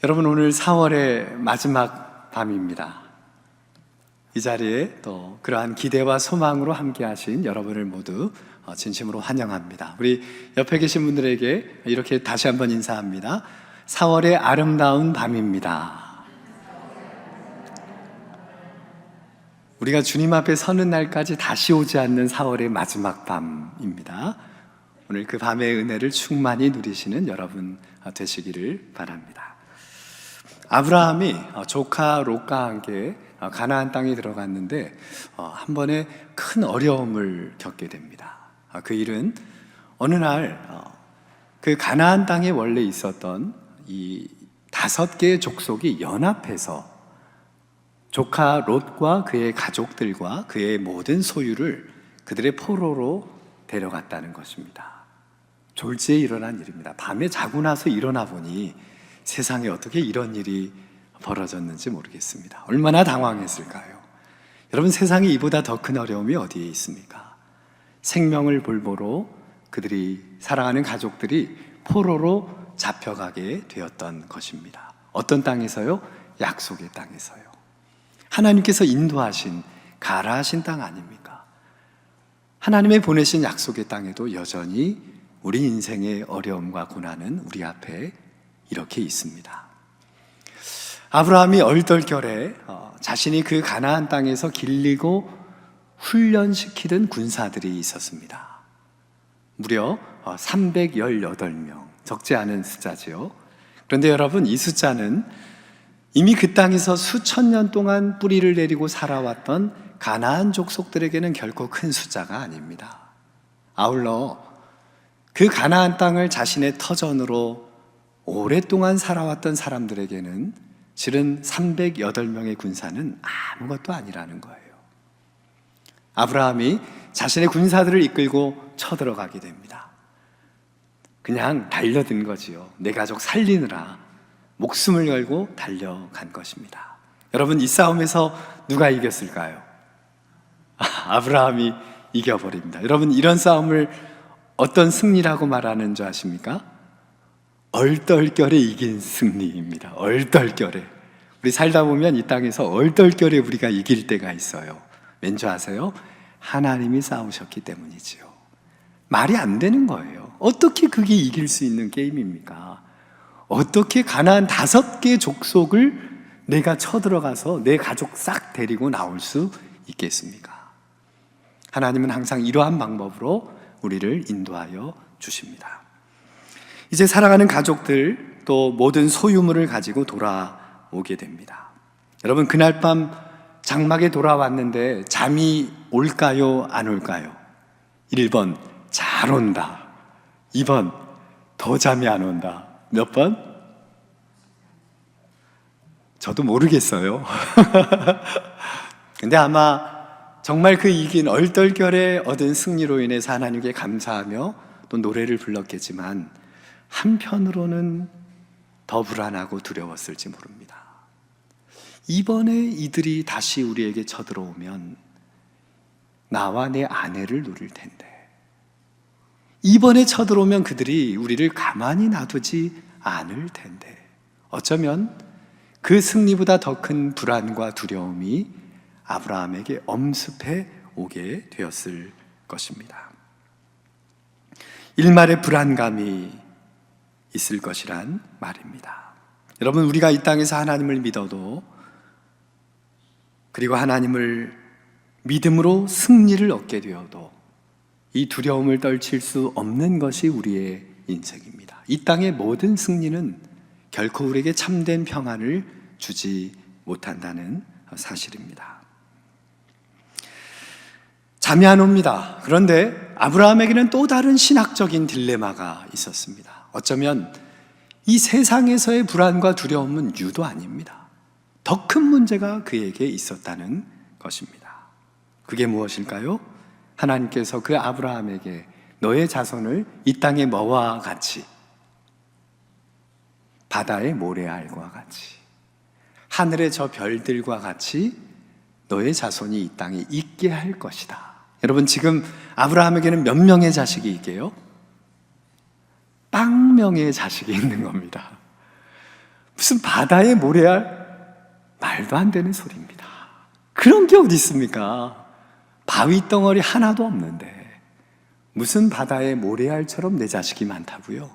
여러분, 오늘 4월의 마지막 밤입니다. 이 자리에 또 그러한 기대와 소망으로 함께 하신 여러분을 모두 진심으로 환영합니다. 우리 옆에 계신 분들에게 이렇게 다시 한번 인사합니다. 4월의 아름다운 밤입니다. 우리가 주님 앞에 서는 날까지 다시 오지 않는 4월의 마지막 밤입니다. 오늘 그 밤의 은혜를 충만히 누리시는 여러분 되시기를 바랍니다. 아브라함이 조카 롯과 함께 가나안 땅에 들어갔는데 한 번에 큰 어려움을 겪게 됩니다. 그 일은 어느 날 그 가나안 땅에 원래 있었던 이 5개의 족속이 연합해서 조카 롯과 그의 가족들과 그의 모든 소유를 그들의 포로로 데려갔다는 것입니다. 졸지에 일어난 일입니다. 밤에 자고 나서 일어나 보니 세상에 어떻게 이런 일이 벌어졌는지 모르겠습니다. 얼마나 당황했을까요? 여러분, 세상에 이보다 더 큰 어려움이 어디에 있습니까? 생명을 볼모로 그들이 사랑하는 가족들이 포로로 잡혀가게 되었던 것입니다. 어떤 땅에서요? 약속의 땅에서요. 하나님께서 인도하신, 가라하신 땅 아닙니까? 하나님의 보내신 약속의 땅에도 여전히 우리 인생의 어려움과 고난은 우리 앞에 이렇게 있습니다. 아브라함이 얼떨결에 자신이 그 가나안 땅에서 길리고 훈련시키던 군사들이 있었습니다. 무려 318명, 적지 않은 숫자지요. 그런데 여러분, 이 숫자는 이미 그 땅에서 수천 년 동안 뿌리를 내리고 살아왔던 가나안 족속들에게는 결코 큰 숫자가 아닙니다. 아울러 그 가나안 땅을 자신의 터전으로 오랫동안 살아왔던 사람들에게는 실은 308명의 군사는 아무것도 아니라는 거예요. 아브라함이 자신의 군사들을 이끌고 쳐들어가게 됩니다. 그냥 달려든 거지요. 내 가족 살리느라 목숨을 걸고 달려간 것입니다. 여러분, 이 싸움에서 누가 이겼을까요? 아브라함이 이겨버립니다. 여러분, 이런 싸움을 어떤 승리라고 말하는 줄 아십니까? 얼떨결에 이긴 승리입니다. 얼떨결에. 우리 살다 보면 이 땅에서 얼떨결에 우리가 이길 때가 있어요. 왠지 아세요? 하나님이 싸우셨기 때문이지요. 말이 안 되는 거예요. 어떻게 그게 이길 수 있는 게임입니까? 어떻게 가나안 5개 족속을 내가 쳐들어가서 내 가족 싹 데리고 나올 수 있겠습니까? 하나님은 항상 이러한 방법으로 우리를 인도하여 주십니다. 이제 사랑하는 가족들 또 모든 소유물을 가지고 돌아오게 됩니다. 여러분, 그날 밤 장막에 돌아왔는데 잠이 올까요, 안 올까요? 1번, 잘 온다. 2번, 더 잠이 안 온다. 몇 번? 저도 모르겠어요. 근데 아마 정말 그 이긴 얼떨결에 얻은 승리로 인해서 하나님께 감사하며 또 노래를 불렀겠지만 한편으로는 더 불안하고 두려웠을지 모릅니다. 이번에 이들이 다시 우리에게 쳐들어오면 나와 내 아내를 노릴 텐데, 이번에 쳐들어오면 그들이 우리를 가만히 놔두지 않을 텐데, 어쩌면 그 승리보다 더 큰 불안과 두려움이 아브라함에게 엄습해 오게 되었을 것입니다. 일말의 불안감이 있을 것이란 말입니다. 여러분, 우리가 이 땅에서 하나님을 믿어도, 그리고 하나님을 믿음으로 승리를 얻게 되어도 이 두려움을 떨칠 수 없는 것이 우리의 인생입니다. 이 땅의 모든 승리는 결코 우리에게 참된 평안을 주지 못한다는 사실입니다. 잠이 안 옵니다. 그런데 아브라함에게는 또 다른 신학적인 딜레마가 있었습니다. 어쩌면 이 세상에서의 불안과 두려움은 유도 아닙니다. 더 큰 문제가 그에게 있었다는 것입니다. 그게 무엇일까요? 하나님께서 그 아브라함에게 너의 자손을 이 땅의 뭐와 같이, 바다의 모래알과 같이, 하늘의 저 별들과 같이 너의 자손이 이 땅에 있게 할 것이다. 여러분, 지금 아브라함에게는 몇 명의 자식이 있게요? 빵 명의 자식이 있는 겁니다. 무슨 바다에 모래알? 말도 안 되는 소리입니다. 그런 게 어디 있습니까? 바위 덩어리 하나도 없는데 무슨 바다에 모래알처럼 내 자식이 많다고요?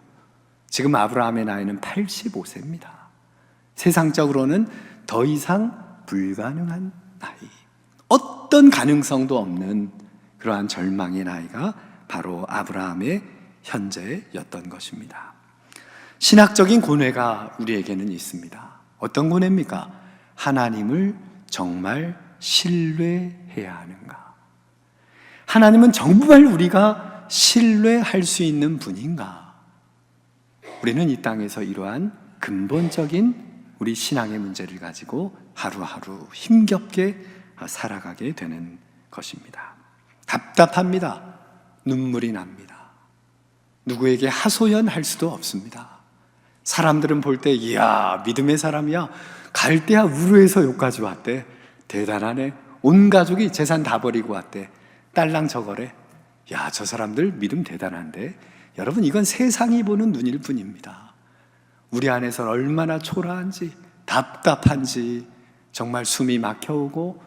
지금 아브라함의 나이는 85세입니다. 세상적으로는 더 이상 불가능한 나이, 어떤 가능성도 없는 그러한 절망의 나이가 바로 아브라함의 현재였던 것입니다. 신학적인 고뇌가 우리에게는 있습니다. 어떤 고뇌입니까? 하나님을 정말 신뢰해야 하는가? 하나님은 정말 우리가 신뢰할 수 있는 분인가? 우리는 이 땅에서 이러한 근본적인 우리 신앙의 문제를 가지고 하루하루 힘겹게 살아가게 되는 것입니다. 답답합니다. 눈물이 납니다. 누구에게 하소연할 수도 없습니다. 사람들은 볼 때 이야 믿음의 사람이야, 갈대아 우르에서 여기까지 왔대, 대단하네, 온 가족이 재산 다 버리고 왔대, 딸랑 저거래, 야 저 사람들 믿음 대단한데. 여러분, 이건 세상이 보는 눈일 뿐입니다. 우리 안에서 얼마나 초라한지, 답답한지, 정말 숨이 막혀오고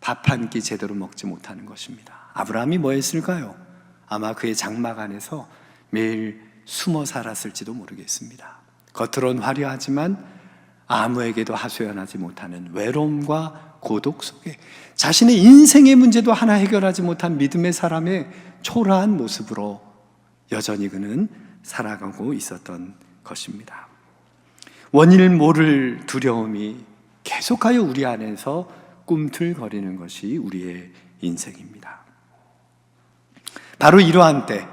밥 한 끼 제대로 먹지 못하는 것입니다. 아브라함이 뭐 했을까요? 아마 그의 장막 안에서 매일 숨어 살았을지도 모르겠습니다. 겉으론 화려하지만 아무에게도 하소연하지 못하는 외로움과 고독 속에 자신의 인생의 문제도 하나 해결하지 못한 믿음의 사람의 초라한 모습으로 여전히 그는 살아가고 있었던 것입니다. 원인을 모를 두려움이 계속하여 우리 안에서 꿈틀거리는 것이 우리의 인생입니다. 바로 이러한 때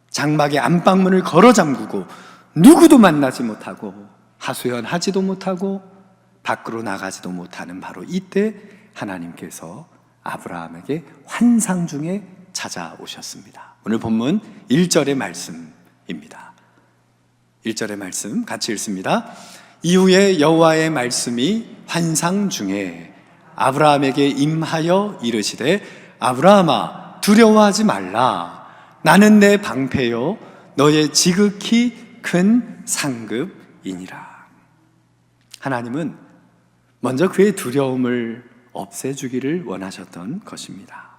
장막의 안방문을 걸어 잠그고 누구도 만나지 못하고 하소연하지도 못하고 밖으로 나가지도 못하는 바로 이때 하나님께서 아브라함에게 환상 중에 찾아오셨습니다. 오늘 본문 1절의 말씀입니다. 1절의 말씀 같이 읽습니다. 이후에 여호와의 말씀이 환상 중에 아브라함에게 임하여 이르시되 아브라함아 두려워하지 말라. 나는 내 방패요 너의 지극히 큰 상급이니라. 하나님은 먼저 그의 두려움을 없애주기를 원하셨던 것입니다.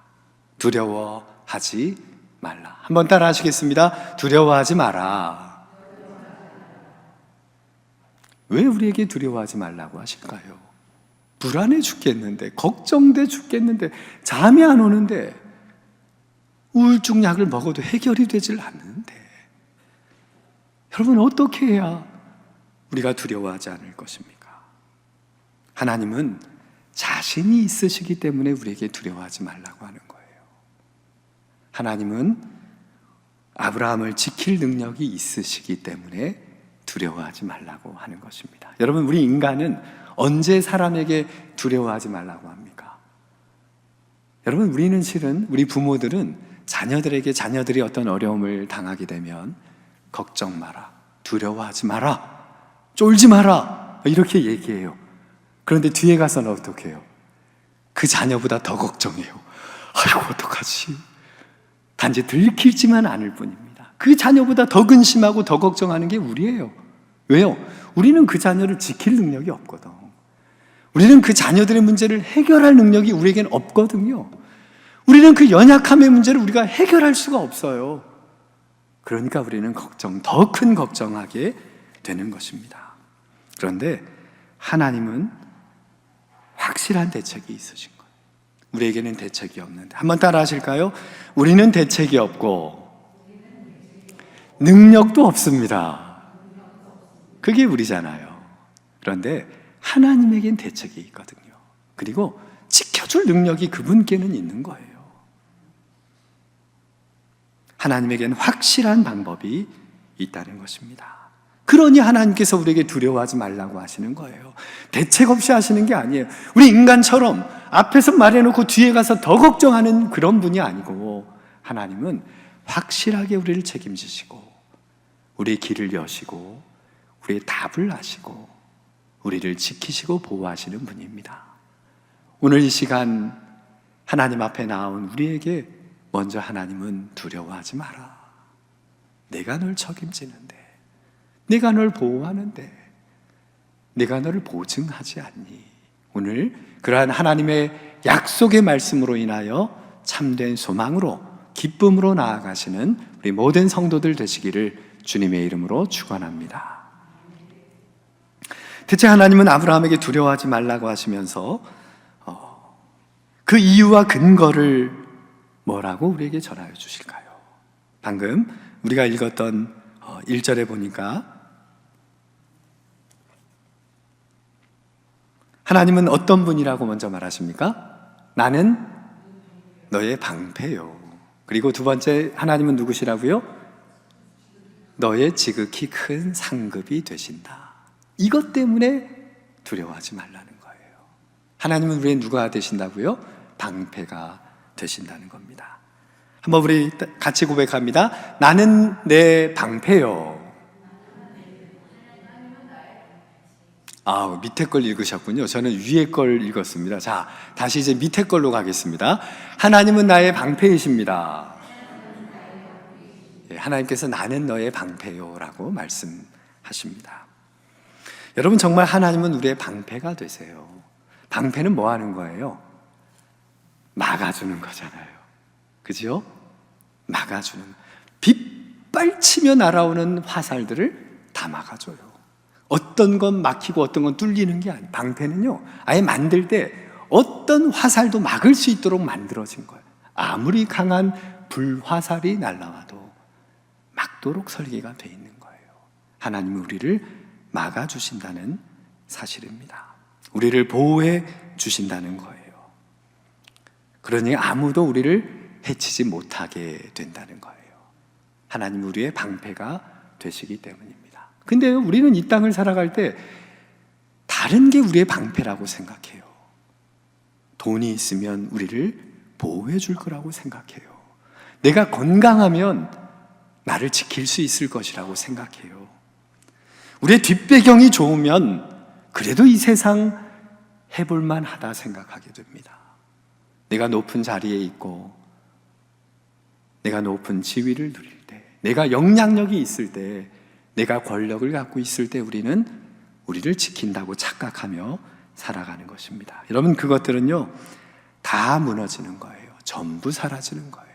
두려워하지 말라. 한번 따라 하시겠습니다. 두려워하지 마라. 왜 우리에게 두려워하지 말라고 하실까요? 불안해 죽겠는데, 걱정돼 죽겠는데, 잠이 안 오는데, 우울증 약을 먹어도 해결이 되질 않는데, 여러분 어떻게 해야 우리가 두려워하지 않을 것입니까? 하나님은 자신이 있으시기 때문에 우리에게 두려워하지 말라고 하는 거예요. 하나님은 아브라함을 지킬 능력이 있으시기 때문에 두려워하지 말라고 하는 것입니다. 여러분, 우리 인간은 언제 사람에게 두려워하지 말라고 합니까? 여러분, 우리는 실은, 우리 부모들은 자녀들에게 자녀들이 어떤 어려움을 당하게 되면 걱정 마라, 두려워하지 마라, 쫄지 마라 이렇게 얘기해요. 그런데 뒤에 가서는 어떻게 해요? 그 자녀보다 더 걱정해요. 아이고 어떡하지? 단지 들키지만 않을 뿐입니다. 그 자녀보다 더 근심하고 더 걱정하는 게 우리예요. 왜요? 우리는 그 자녀를 지킬 능력이 없거든. 우리는 그 자녀들의 문제를 해결할 능력이 우리에겐 없거든요. 우리는 그 연약함의 문제를 우리가 해결할 수가 없어요. 그러니까 우리는 더 큰 걱정하게 되는 것입니다. 그런데 하나님은 확실한 대책이 있으신 거예요. 우리에게는 대책이 없는데. 한번 따라 하실까요? 우리는 대책이 없고 능력도 없습니다. 그게 우리잖아요. 그런데 하나님에겐 대책이 있거든요. 그리고 지켜줄 능력이 그분께는 있는 거예요. 하나님에겐 확실한 방법이 있다는 것입니다. 그러니 하나님께서 우리에게 두려워하지 말라고 하시는 거예요. 대책 없이 하시는 게 아니에요. 우리 인간처럼 앞에서 말해놓고 뒤에 가서 더 걱정하는 그런 분이 아니고, 하나님은 확실하게 우리를 책임지시고 우리의 길을 여시고 우리의 답을 하시고 우리를 지키시고 보호하시는 분입니다. 오늘 이 시간 하나님 앞에 나온 우리에게 먼저 하나님은 두려워하지 마라. 내가 널 책임지는데, 내가 널 보호하는데, 내가 너를 보증하지 않니? 오늘 그러한 하나님의 약속의 말씀으로 인하여 참된 소망으로 기쁨으로 나아가시는 우리 모든 성도들 되시기를 주님의 이름으로 축원합니다. 대체 하나님은 아브라함에게 두려워하지 말라고 하시면서 그 이유와 근거를 뭐라고 우리에게 전하여 주실까요? 방금 우리가 읽었던 1절에 보니까 하나님은 어떤 분이라고 먼저 말하십니까? 나는 너의 방패요. 그리고 두 번째, 하나님은 누구시라고요? 너의 지극히 큰 상급이 되신다. 이것 때문에 두려워하지 말라는 거예요. 하나님은 우리의 누가 되신다고요? 방패가 되신다는 겁니다. 한번 우리 같이 고백합니다. 나는 내 방패요. 밑에 걸 읽으셨군요. 저는 위에 걸 읽었습니다. 자, 다시 이제 밑에 걸로 가겠습니다. 하나님은 나의 방패이십니다. 하나님께서 나는 너의 방패요라고 말씀하십니다. 여러분, 정말 하나님은 우리의 방패가 되세요. 방패는 뭐 하는 거예요? 막아주는 거잖아요. 그죠? 막아주는, 빗발치며 날아오는 화살들을 다 막아줘요. 어떤 건 막히고 어떤 건 뚫리는 게 아니에요. 방패는요, 아예 만들 때 어떤 화살도 막을 수 있도록 만들어진 거예요. 아무리 강한 불화살이 날아와도 막도록 설계가 되어 있는 거예요. 하나님은 우리를 막아주신다는 사실입니다. 우리를 보호해 주신다는 거예요. 그러니 아무도 우리를 해치지 못하게 된다는 거예요. 하나님 우리의 방패가 되시기 때문입니다. 근데 우리는 이 땅을 살아갈 때 다른 게 우리의 방패라고 생각해요. 돈이 있으면 우리를 보호해 줄 거라고 생각해요. 내가 건강하면 나를 지킬 수 있을 것이라고 생각해요. 우리의 뒷배경이 좋으면 그래도 이 세상 해볼 만하다 생각하게 됩니다. 내가 높은 자리에 있고 내가 높은 지위를 누릴 때, 내가 영향력이 있을 때, 내가 권력을 갖고 있을 때 우리는 우리를 지킨다고 착각하며 살아가는 것입니다. 여러분, 그것들은요 다 무너지는 거예요. 전부 사라지는 거예요.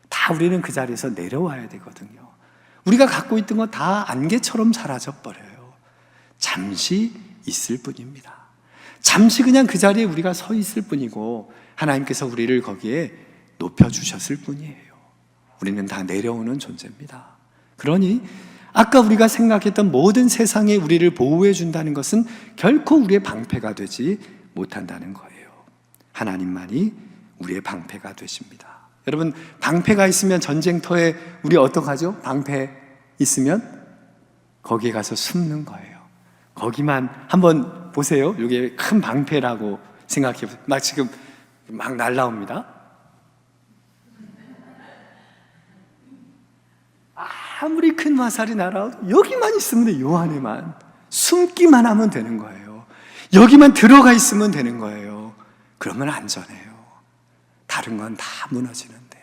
다 우리는 그 자리에서 내려와야 되거든요. 우리가 갖고 있던 건 다 안개처럼 사라져 버려요. 잠시 있을 뿐입니다. 잠시 그냥 그 자리에 우리가 서 있을 뿐이고 하나님께서 우리를 거기에 높여주셨을 뿐이에요. 우리는 다 내려오는 존재입니다. 그러니 아까 우리가 생각했던 모든 세상에 우리를 보호해 준다는 것은 결코 우리의 방패가 되지 못한다는 거예요. 하나님만이 우리의 방패가 되십니다. 여러분, 방패가 있으면 전쟁터에 우리 어떡하죠? 방패 있으면 거기에 가서 숨는 거예요. 거기만 한번 보세요. 이게 큰 방패라고 생각해 보세요. 막 지금 막 날라옵니다. 아무리 큰 화살이 날아와도 여기만 있으면 돼요. 요 안에만 숨기만 하면 되는 거예요. 여기만 들어가 있으면 되는 거예요. 그러면 안전해요. 다른 건 다 무너지는데,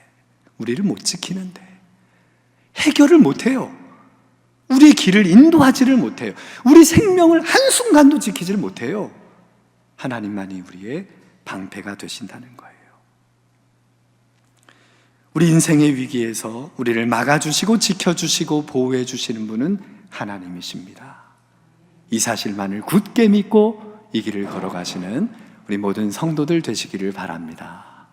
우리를 못 지키는데, 해결을 못해요. 우리의 길을 인도하지를 못해요. 우리 생명을 한순간도 지키지를 못해요. 하나님만이 우리의 방패가 되신다는 거예요. 우리 인생의 위기에서 우리를 막아주시고 지켜주시고 보호해 주시는 분은 하나님이십니다. 이 사실만을 굳게 믿고 이 길을 걸어가시는 우리 모든 성도들 되시기를 바랍니다.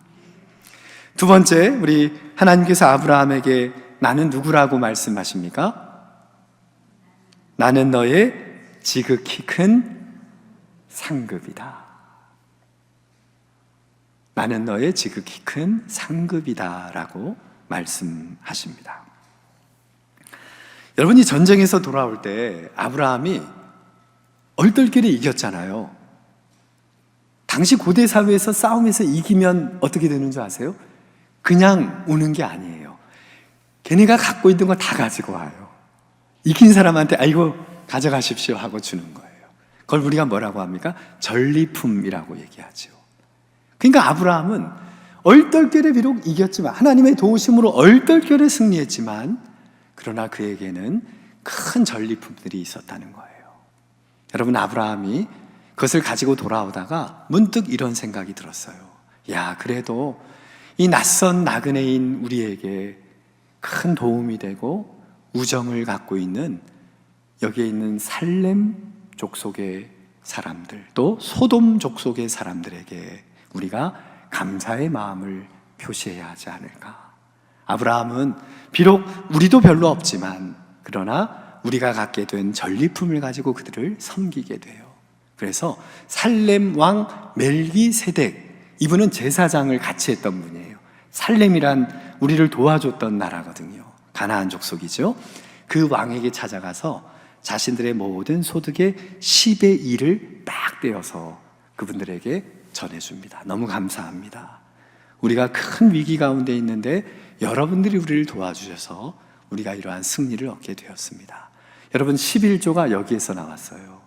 두 번째, 우리 하나님께서 아브라함에게 나는 누구라고 말씀하십니까? 나는 너의 지극히 큰 상급이다. 나는 너의 지극히 큰 상급이다 라고 말씀하십니다. 여러분이 전쟁에서 돌아올 때 아브라함이 얼떨결에 이겼잖아요. 당시 고대 사회에서 싸움에서 이기면 어떻게 되는 줄 아세요? 그냥 오는 게 아니에요. 걔네가 갖고 있는 거 다 가지고 와요. 이긴 사람한테 아이고 가져가십시오 하고 주는 거예요. 그걸 우리가 뭐라고 합니까? 전리품이라고 얘기하죠. 그러니까 아브라함은 얼떨결에 비록 이겼지만, 하나님의 도우심으로 얼떨결에 승리했지만, 그러나 그에게는 큰 전리품들이 있었다는 거예요. 여러분, 아브라함이 그것을 가지고 돌아오다가 문득 이런 생각이 들었어요. 야, 그래도 이 낯선 나그네인 우리에게 큰 도움이 되고 우정을 갖고 있는 여기에 있는 살렘 족속의 사람들, 또 소돔 족속의 사람들에게 우리가 감사의 마음을 표시해야 하지 않을까. 아브라함은 비록 우리도 별로 없지만 그러나 우리가 갖게 된 전리품을 가지고 그들을 섬기게 돼요. 그래서 살렘 왕 멜기세덱, 이분은 제사장을 같이 했던 분이에요. 살렘이란 우리를 도와줬던 나라거든요. 가나안 족속이죠. 그 왕에게 찾아가서 자신들의 모든 소득의 10의 1을 딱 떼어서 그분들에게 전해줍니다. 너무 감사합니다. 우리가 큰 위기 가운데 있는데 여러분들이 우리를 도와주셔서 우리가 이러한 승리를 얻게 되었습니다. 여러분, 11조가 여기에서 나왔어요.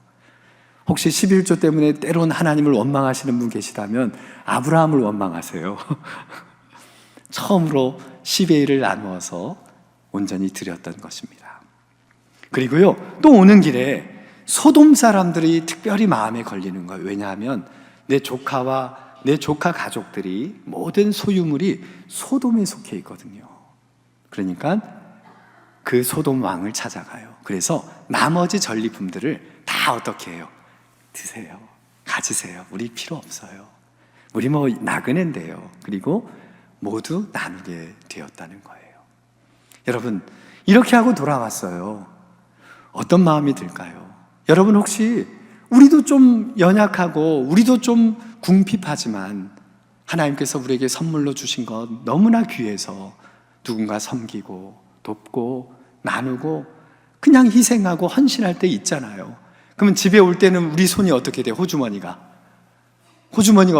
혹시 11조 때문에 때론 하나님을 원망하시는 분 계시다면 아브라함을 원망하세요. 처음으로 10의 1을 나누어서 온전히 드렸던 것입니다. 그리고요, 또 오는 길에 소돔 사람들이 특별히 마음에 걸리는 거예요. 왜냐하면 내 조카와 내 조카 가족들이 모든 소유물이 소돔에 속해 있거든요. 그러니까 그 소돔 왕을 찾아가요. 그래서 나머지 전리품들을 다 어떻게 해요? 드세요. 가지세요. 우리 필요 없어요. 우리 뭐 나그네인데요. 그리고 모두 나누게 되었다는 거예요. 여러분, 이렇게 하고 돌아왔어요. 어떤 마음이 들까요? 여러분, 혹시 우리도 좀 연약하고 우리도 좀 궁핍하지만 하나님께서 우리에게 선물로 주신 것 너무나 귀해서 누군가 섬기고 돕고 나누고 그냥 희생하고 헌신할 때 있잖아요. 그러면 집에 올 때는 우리 손이 어떻게 돼요? 호주머니가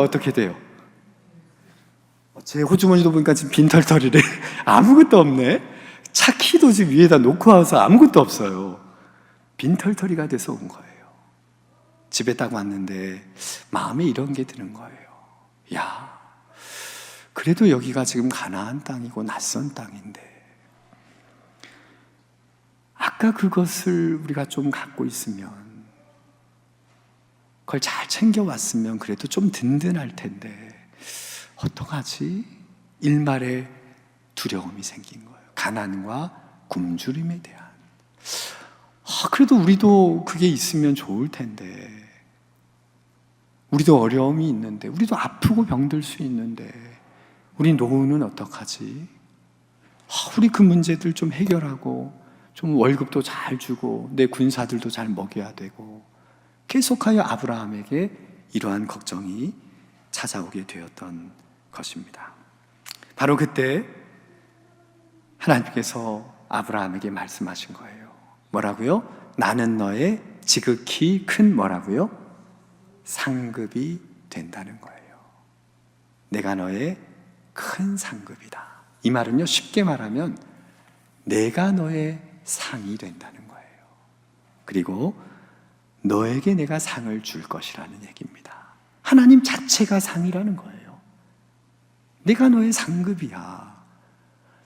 어떻게 돼요? 제 호주머니도 보니까 지금 빈털털이래. 아무것도 없네. 차 키도 지금 위에다 놓고 와서 아무것도 없어요. 빈털털이가 돼서 온 거예요. 집에 딱 왔는데 마음에 이런 게 드는 거예요. 야, 그래도 여기가 지금 가나안 땅이고 낯선 땅인데 아까 그것을 우리가 좀 갖고 있으면, 그걸 잘 챙겨왔으면 그래도 좀 든든할 텐데 어떡하지? 일말의 두려움이 생긴 거예요. 가난과 굶주림에 대한. 그래도 우리도 그게 있으면 좋을 텐데, 우리도 어려움이 있는데, 우리도 아프고 병들 수 있는데 우리 노후는 어떡하지? 우리 그 문제들 좀 해결하고 좀 월급도 잘 주고 내 군사들도 잘 먹여야 되고, 계속하여 아브라함에게 이러한 걱정이 찾아오게 되었던 것입니다. 바로 그때 하나님께서 아브라함에게 말씀하신 거예요. 뭐라고요? 나는 너의 지극히 큰 뭐라고요? 상급이 된다는 거예요. 내가 너의 큰 상급이다. 이 말은요, 쉽게 말하면 내가 너의 상이 된다는 거예요. 그리고 너에게 내가 상을 줄 것이라는 얘기입니다. 하나님 자체가 상이라는 거예요. 내가 너의 상급이야.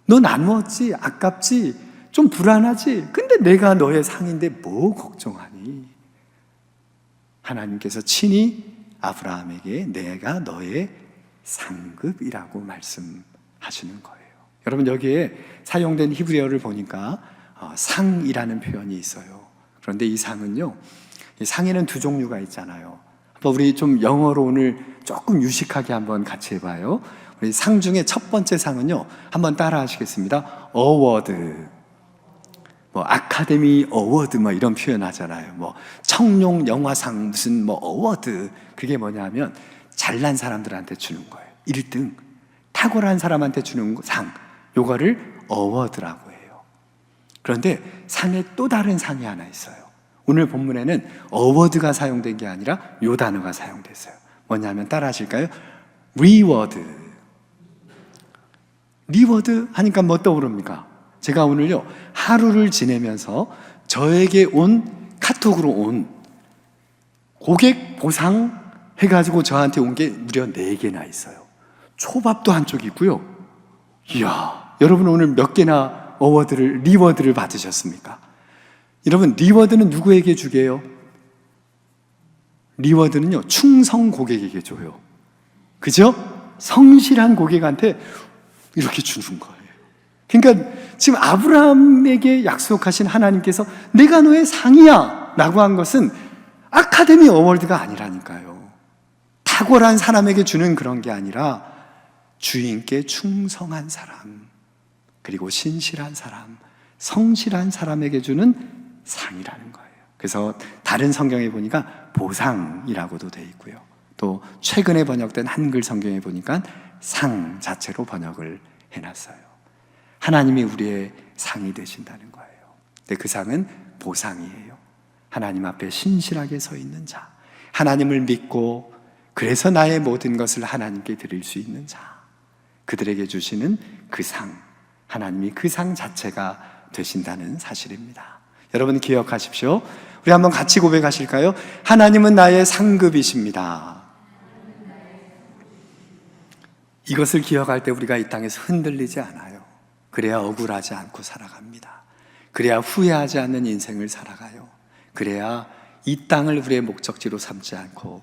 너 나누었지? 아깝지? 좀 불안하지? 근데 내가 너의 상인데 뭐 걱정하니? 하나님께서 친히 아브라함에게 내가 너의 상급이라고 말씀하시는 거예요. 여러분, 여기에 사용된 히브리어를 보니까 상이라는 표현이 있어요. 그런데 이 상은요, 이 상에는 두 종류가 있잖아요. 우리 좀 영어로 오늘 조금 유식하게 한번 같이 해봐요. 우리 상 중에 첫 번째 상은요, 한번 따라 하시겠습니다. 어워드, 뭐 아카데미 어워드 뭐 이런 표현 하잖아요. 뭐 청룡 영화상 무슨 뭐 어워드, 그게 뭐냐면 잘난 사람들한테 주는 거예요. 1등 탁월한 사람한테 주는 상, 요거를 어워드라고 해요. 그런데 상에 또 다른 상이 하나 있어요. 오늘 본문에는 어워드가 사용된 게 아니라 요 단어가 사용됐어요. 뭐냐면 따라 하실까요? 리워드. 리워드 하니까 뭐 떠오릅니까? 제가 오늘요, 하루를 지내면서 저에게 온 카톡으로 온 고객 보상 해가지고 저한테 온 게 무려 4개나 있어요. 초밥도 한쪽 있고요. 이야, 여러분 오늘 몇 개나 리워드를 받으셨습니까? 여러분, 리워드는 누구에게 주게요? 리워드는요, 충성 고객에게 줘요. 그죠? 성실한 고객한테 이렇게 주는 거예요. 그러니까 지금 아브라함에게 약속하신 하나님께서 내가 너의 상이야 라고 한 것은 아카데미 어워드가 아니라니까요. 탁월한 사람에게 주는 그런 게 아니라 주인께 충성한 사람, 그리고 신실한 사람, 성실한 사람에게 주는 상이라는 거예요. 그래서 다른 성경에 보니까 보상이라고도 돼 있고요. 또 최근에 번역된 한글 성경에 보니까 상 자체로 번역을 해놨어요. 하나님이 우리의 상이 되신다는 거예요. 근데 그 상은 보상이에요. 하나님 앞에 신실하게 서 있는 자, 하나님을 믿고 그래서 나의 모든 것을 하나님께 드릴 수 있는 자, 그들에게 주시는 그 상, 하나님이 그 상 자체가 되신다는 사실입니다. 여러분 기억하십시오. 우리 한번 같이 고백하실까요? 하나님은 나의 상급이십니다. 이것을 기억할 때 우리가 이 땅에서 흔들리지 않아요. 그래야 억울하지 않고 살아갑니다. 그래야 후회하지 않는 인생을 살아가요. 그래야 이 땅을 우리의 목적지로 삼지 않고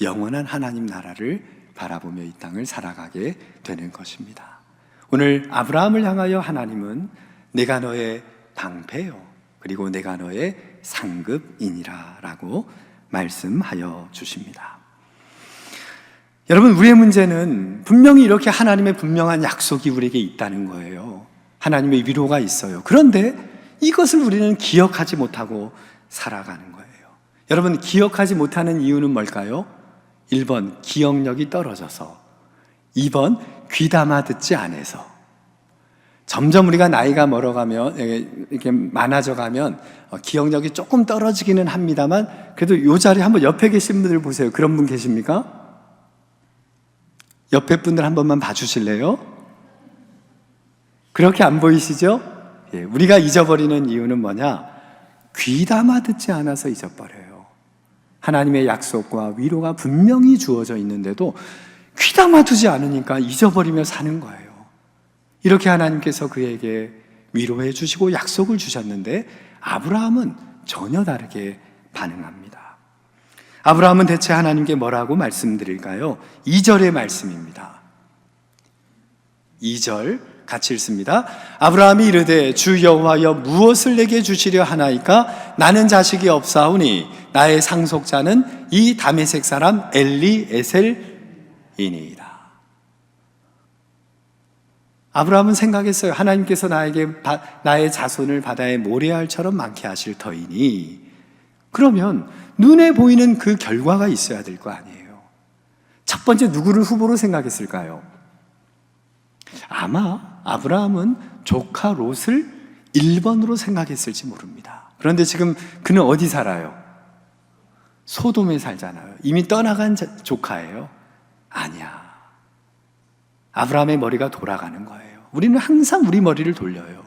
영원한 하나님 나라를 바라보며 이 땅을 살아가게 되는 것입니다. 오늘 아브라함을 향하여 하나님은 내가 너의 방패요, 그리고 내가 너의 상급이니라 라고 말씀하여 주십니다. 여러분, 우리의 문제는 분명히 이렇게 하나님의 분명한 약속이 우리에게 있다는 거예요. 하나님의 위로가 있어요. 그런데 이것을 우리는 기억하지 못하고 살아가는 거예요. 여러분, 기억하지 못하는 이유는 뭘까요? 1번, 기억력이 떨어져서, 2번, 귀담아 듣지 않아서. 점점 우리가 나이가 멀어가면, 이렇게 많아져 가면 기억력이 조금 떨어지기는 합니다만, 그래도 이 자리에 한번 옆에 계신 분들 보세요. 그런 분 계십니까? 옆에 분들 한 번만 봐주실래요? 그렇게 안 보이시죠? 예, 우리가 잊어버리는 이유는 뭐냐? 귀담아 듣지 않아서 잊어버려요. 하나님의 약속과 위로가 분명히 주어져 있는데도 귀담아 두지 않으니까 잊어버리며 사는 거예요. 이렇게 하나님께서 그에게 위로해 주시고 약속을 주셨는데 아브라함은 전혀 다르게 반응합니다. 아브라함은 대체 하나님께 뭐라고 말씀드릴까요? 2절의 말씀입니다. 2절 같이 읽습니다. 아브라함이 이르되 주 여호와여 무엇을 내게 주시려 하나이까? 나는 자식이 없사오니 나의 상속자는 이 다메섹 사람 엘리에셀이니이다. 아브라함은 생각했어요. 하나님께서 나의 자손을 바다의 모래알처럼 많게 하실 터이니, 그러면 눈에 보이는 그 결과가 있어야 될 거 아니에요. 첫 번째 누구를 후보로 생각했을까요? 아마 아브라함은 조카 롯을 1번으로 생각했을지 모릅니다. 그런데 지금 그는 어디 살아요? 소돔에 살잖아요. 이미 떠나간 조카예요. 아니야. 아브라함의 머리가 돌아가는 거예요. 우리는 항상 우리 머리를 돌려요.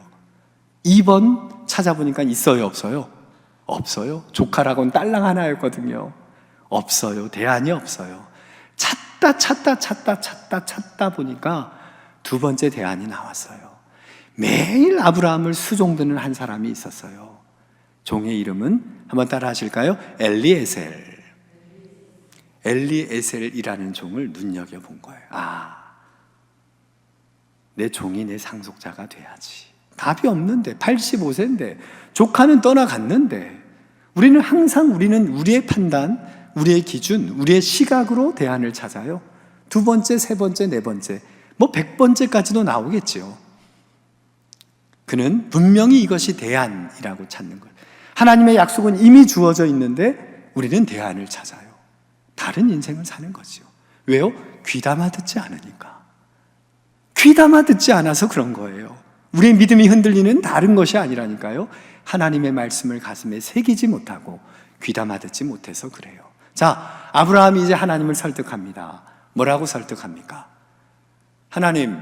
2번 찾아보니까 있어요, 없어요? 없어요. 조카라고는 딸랑 하나였거든요. 없어요. 대안이 없어요. 찾다 보니까 두 번째 대안이 나왔어요. 매일 아브라함을 수종드는 한 사람이 있었어요. 종의 이름은 한번 따라 하실까요? 엘리에셀이라는 종을 눈여겨본 거예요. 내 종이 내 상속자가 돼야지. 답이 없는데, 85세인데, 조카는 떠나갔는데, 우리는 우리의 판단, 우리의 기준, 우리의 시각으로 대안을 찾아요. 두 번째, 세 번째, 네 번째, 100번째까지도 나오겠죠. 그는 분명히 이것이 대안이라고 찾는 거예요. 하나님의 약속은 이미 주어져 있는데 우리는 대안을 찾아요. 다른 인생을 사는 거죠. 왜요? 귀담아 듣지 않으니까. 귀담아 듣지 않아서 그런 거예요. 우리의 믿음이 흔들리는 다른 것이 아니라니까요. 하나님의 말씀을 가슴에 새기지 못하고 귀담아 듣지 못해서 그래요. 자, 아브라함이 이제 하나님을 설득합니다. 뭐라고 설득합니까? 하나님,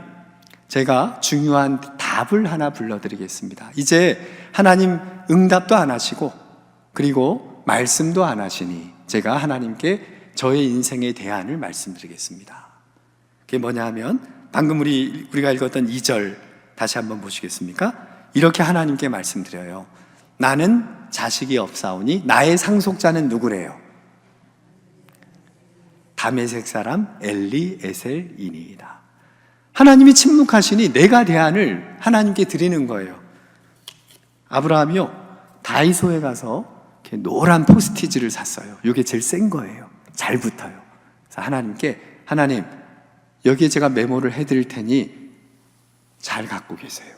제가 중요한 답을 하나 불러드리겠습니다. 이제 하나님 응답도 안 하시고 그리고 말씀도 안 하시니 제가 하나님께 저의 인생의 대안을 말씀드리겠습니다. 그게 뭐냐 하면 방금 우리가 읽었던 2절 다시 한번 보시겠습니까? 이렇게 하나님께 말씀드려요. 나는 자식이 없사오니 나의 상속자는 누구래요? 다메섹 사람 엘리에셀이니이다. 하나님이 침묵하시니 내가 대안을 하나님께 드리는 거예요. 아브라함이요, 다이소에 가서 이렇게 노란 포스티지를 샀어요. 이게 제일 센 거예요. 잘 붙어요. 그래서 하나님께, 하나님, 여기에 제가 메모를 해드릴 테니 잘 갖고 계세요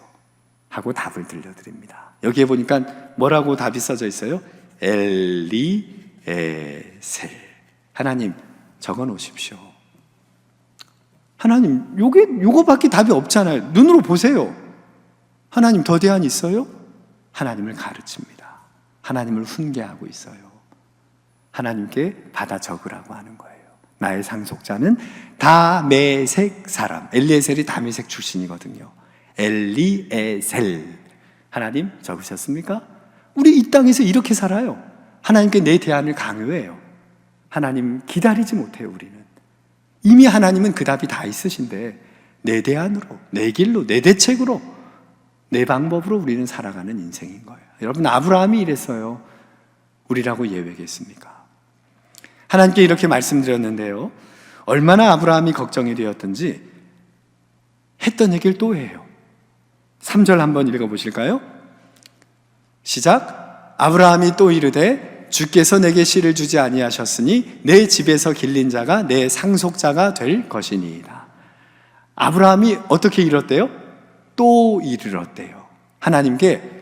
하고 답을 들려드립니다. 여기에 보니까 뭐라고 답이 써져 있어요? 엘리에셀. 하나님, 적어 놓으십시오. 하나님, 요거밖에 답이 없잖아요. 눈으로 보세요. 하나님, 더 대안이 있어요? 하나님을 가르칩니다. 하나님을 훈계하고 있어요. 하나님께 받아 적으라고 하는 거예요. 나의 상속자는 다메섹 사람, 엘리에셀이 다메섹 출신이거든요. 엘리에셀. 하나님, 적으셨습니까? 우리 이 땅에서 이렇게 살아요. 하나님께 내 대안을 강요해요. 하나님 기다리지 못해요. 우리는 이미 하나님은 그 답이 다 있으신데 내 대안으로, 내 길로, 내 대책으로, 내 방법으로 우리는 살아가는 인생인 거예요. 여러분, 아브라함이 이랬어요. 우리라고 예외겠습니까? 하나님께 이렇게 말씀드렸는데요, 얼마나 아브라함이 걱정이 되었든지 했던 얘기를 또 해요. 3절 한번 읽어보실까요? 시작. 아브라함이 또 이르되 주께서 내게 씨를 주지 아니하셨으니 내 집에서 길린 자가 내 상속자가 될 것이니이다. 아브라함이 어떻게 이뤘대요? 또 이르렀대요. 하나님께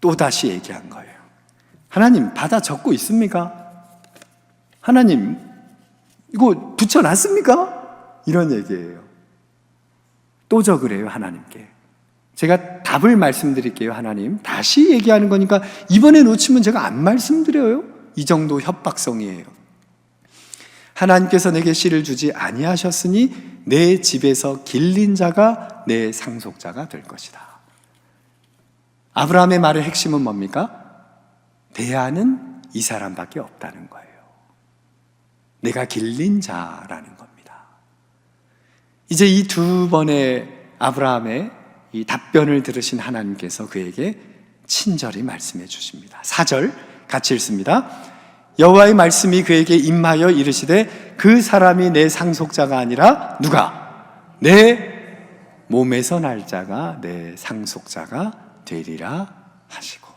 또다시 얘기한 거예요. 하나님, 받아 적고 있습니까? 하나님, 이거 붙여놨습니까? 이런 얘기예요. 또 적으래요, 하나님께. 제가 답을 말씀드릴게요. 하나님, 다시 얘기하는 거니까 이번에 놓치면 제가 안 말씀드려요. 이 정도 협박성이에요. 하나님께서 내게 씨를 주지 아니하셨으니 내 집에서 길린 자가 내 상속자가 될 것이다. 아브라함의 말의 핵심은 뭡니까? 대안은 이 사람밖에 없다는 거예요. 내가 길린 자라는 겁니다. 이제 이 두 번의 아브라함의 이 답변을 들으신 하나님께서 그에게 친절히 말씀해 주십니다. 4절 같이 읽습니다. 여호와의 말씀이 그에게 임하여 이르시되 그 사람이 내 상속자가 아니라 누가? 내 몸에서 날 자가 내 상속자가 되리라 하시고.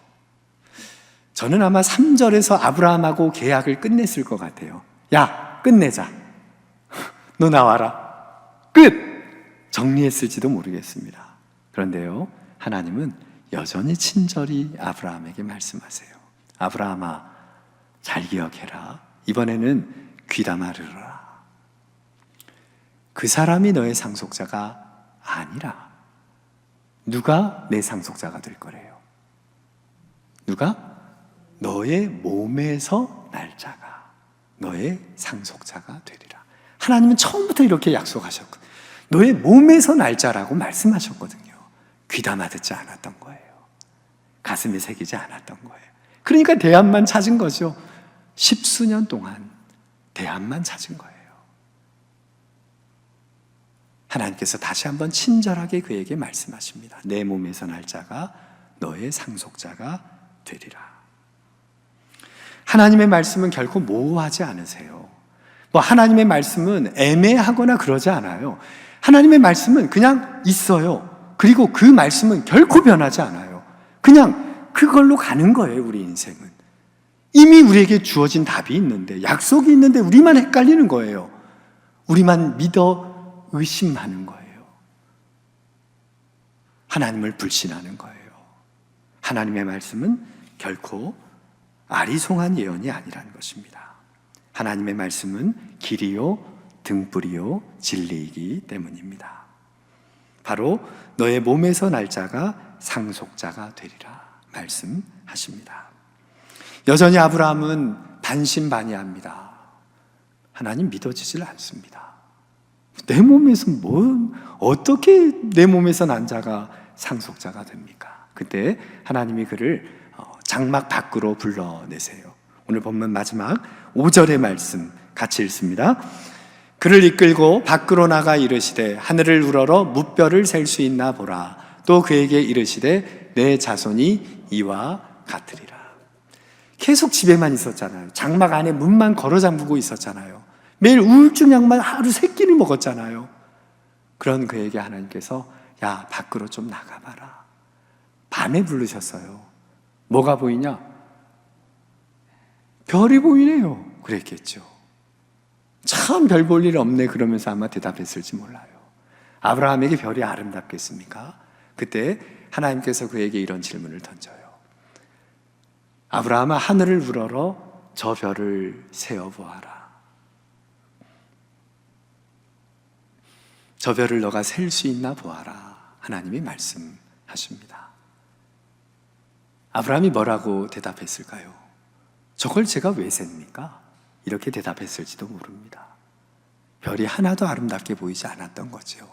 저는 아마 3절에서 아브라함하고 계약을 끝냈을 것 같아요. 야, 끝내자. 너 나와라. 끝! 정리했을지도 모르겠습니다. 그런데요, 하나님은 여전히 친절히 아브라함에게 말씀하세요. 아브라함아, 잘 기억해라. 이번에는 귀담아 들으라. 그 사람이 너의 상속자가 아니라 누가 내 상속자가 될 거래요? 누가? 너의 몸에서 날 자가 너의 상속자가 되리라. 하나님은 처음부터 이렇게 약속하셨거든요. 너의 몸에서 날 자라고 말씀하셨거든요. 귀담아 듣지 않았던 거예요. 가슴에 새기지 않았던 거예요. 그러니까 대안만 찾은 거죠. 10수년 동안 대안만 찾은 거예요. 하나님께서 다시 한번 친절하게 그에게 말씀하십니다. 내 몸에서 날 자가 너의 상속자가 되리라. 하나님의 말씀은 결코 모호하지 않으세요. 하나님의 말씀은 애매하거나 그러지 않아요. 하나님의 말씀은 그냥 있어요. 그리고 그 말씀은 결코 변하지 않아요. 그냥 그걸로 가는 거예요. 우리 인생은 이미 우리에게 주어진 답이 있는데, 약속이 있는데 우리만 헷갈리는 거예요. 우리만 믿어 의심하는 거예요. 하나님을 불신하는 거예요. 하나님의 말씀은 결코 아리송한 예언이 아니라는 것입니다. 하나님의 말씀은 길이요 등불이요 진리이기 때문입니다. 바로 너의 몸에서 날 자가 상속자가 되리라 말씀하십니다. 여전히 아브라함은 반신반의합니다. 하나님 믿어지질 않습니다. 내 몸에서 어떻게 내 몸에서 난 자가 상속자가 됩니까? 그때 하나님이 그를 장막 밖으로 불러내세요. 오늘 본문 마지막 5절의 말씀 같이 읽습니다. 그를 이끌고 밖으로 나가 이르시되 하늘을 우러러 무뼈를 셀 수 있나 보라. 또 그에게 이르시되 내 자손이 이와 같으리라. 계속 집에만 있었잖아요. 장막 안에 문만 걸어 잠그고 있었잖아요. 매일 우울증 약만 하루 3끼를 먹었잖아요. 그런 그에게 하나님께서 야, 밖으로 좀 나가봐라. 밤에 부르셨어요. 뭐가 보이냐? 별이 보이네요. 그랬겠죠. 참 별 볼 일 없네 그러면서 아마 대답했을지 몰라요. 아브라함에게 별이 아름답겠습니까? 그때 하나님께서 그에게 이런 질문을 던져요. 아브라함아, 하늘을 우러러 저 별을 세어보아라. 저 별을 너가 셀 수 있나 보아라. 하나님이 말씀하십니다. 아브라함이 뭐라고 대답했을까요? 저걸 제가 왜 셉니까? 이렇게 대답했을지도 모릅니다. 별이 하나도 아름답게 보이지 않았던 거죠.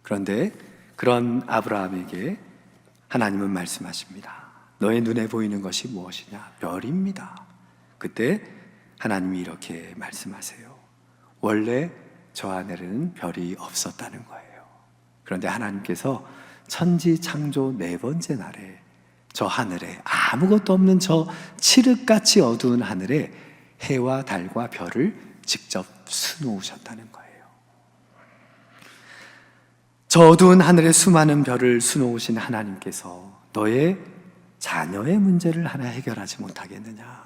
그런데 그런 아브라함에게 하나님은 말씀하십니다. 너의 눈에 보이는 것이 무엇이냐? 별입니다. 그때 하나님이 이렇게 말씀하세요. 원래 저 하늘에는 별이 없었다는 거예요. 그런데 하나님께서 천지 창조 4번째 날에 저 하늘에, 아무것도 없는 저 칠흑같이 어두운 하늘에 해와 달과 별을 직접 수놓으셨다는 거예요. 저 어두운 하늘에 수많은 별을 수놓으신 하나님께서 너의 자녀의 문제를 하나 해결하지 못하겠느냐?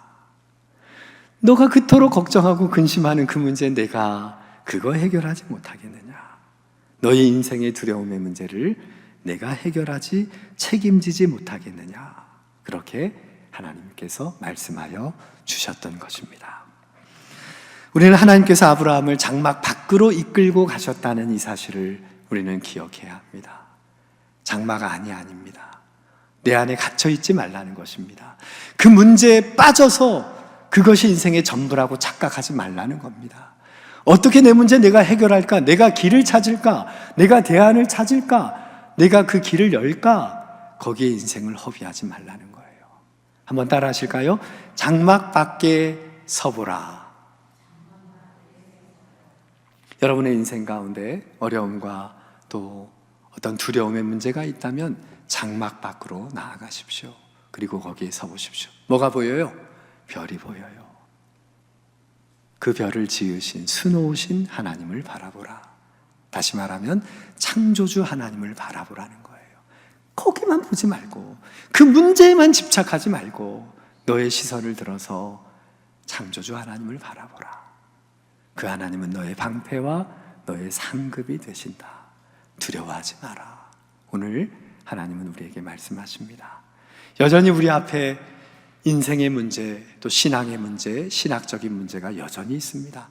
너가 그토록 걱정하고 근심하는 그 문제 내가 그거 해결하지 못하겠느냐? 너의 인생의 두려움의 문제를 내가 해결하지 책임지지 못하겠느냐? 그렇게 하나님께서 말씀하여 주셨던 것입니다. 우리는 하나님께서 아브라함을 장막 밖으로 이끌고 가셨다는 이 사실을 우리는 기억해야 합니다. 장막 안이 아닙니다. 내 안에 갇혀있지 말라는 것입니다. 그 문제에 빠져서 그것이 인생의 전부라고 착각하지 말라는 겁니다. 어떻게 내 문제 내가 해결할까? 내가 길을 찾을까? 내가 대안을 찾을까? 내가 그 길을 열까? 거기에 인생을 허비하지 말라는 거예요. 한번 따라 하실까요? 장막 밖에 서보라. 여러분의 인생 가운데 어려움과 또 어떤 두려움의 문제가 있다면 장막 밖으로 나아가십시오. 그리고 거기에 서보십시오. 뭐가 보여요? 별이 보여요. 그 별을 지으신, 수놓으신 하나님을 바라보라. 다시 말하면 창조주 하나님을 바라보라는 거예요. 거기만 보지 말고, 그 문제에만 집착하지 말고 너의 시선을 들어서 창조주 하나님을 바라보라. 그 하나님은 너의 방패와 너의 상급이 되신다. 두려워하지 마라. 오늘 하나님은 우리에게 말씀하십니다. 여전히 우리 앞에 인생의 문제, 또 신앙의 문제, 신학적인 문제가 여전히 있습니다.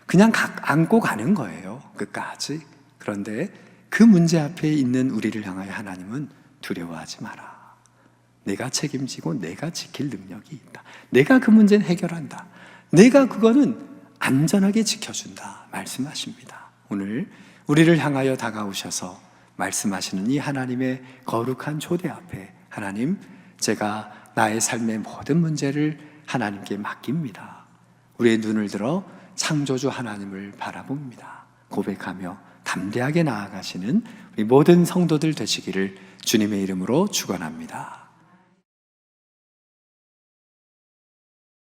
그냥 안고 가는 거예요, 끝까지. 그런데 그 문제 앞에 있는 우리를 향하여 하나님은 두려워하지 마라. 내가 책임지고 내가 지킬 능력이 있다. 내가 그 문제는 해결한다. 내가 그거는 안전하게 지켜준다 말씀하십니다. 오늘 우리를 향하여 다가오셔서 말씀하시는 이 하나님의 거룩한 초대 앞에 하나님, 제가 나의 삶의 모든 문제를 하나님께 맡깁니다. 우리의 눈을 들어 창조주 하나님을 바라봅니다. 고백하며 담대하게 나아가시는 우리 모든 성도들 되시기를 주님의 이름으로 축원합니다.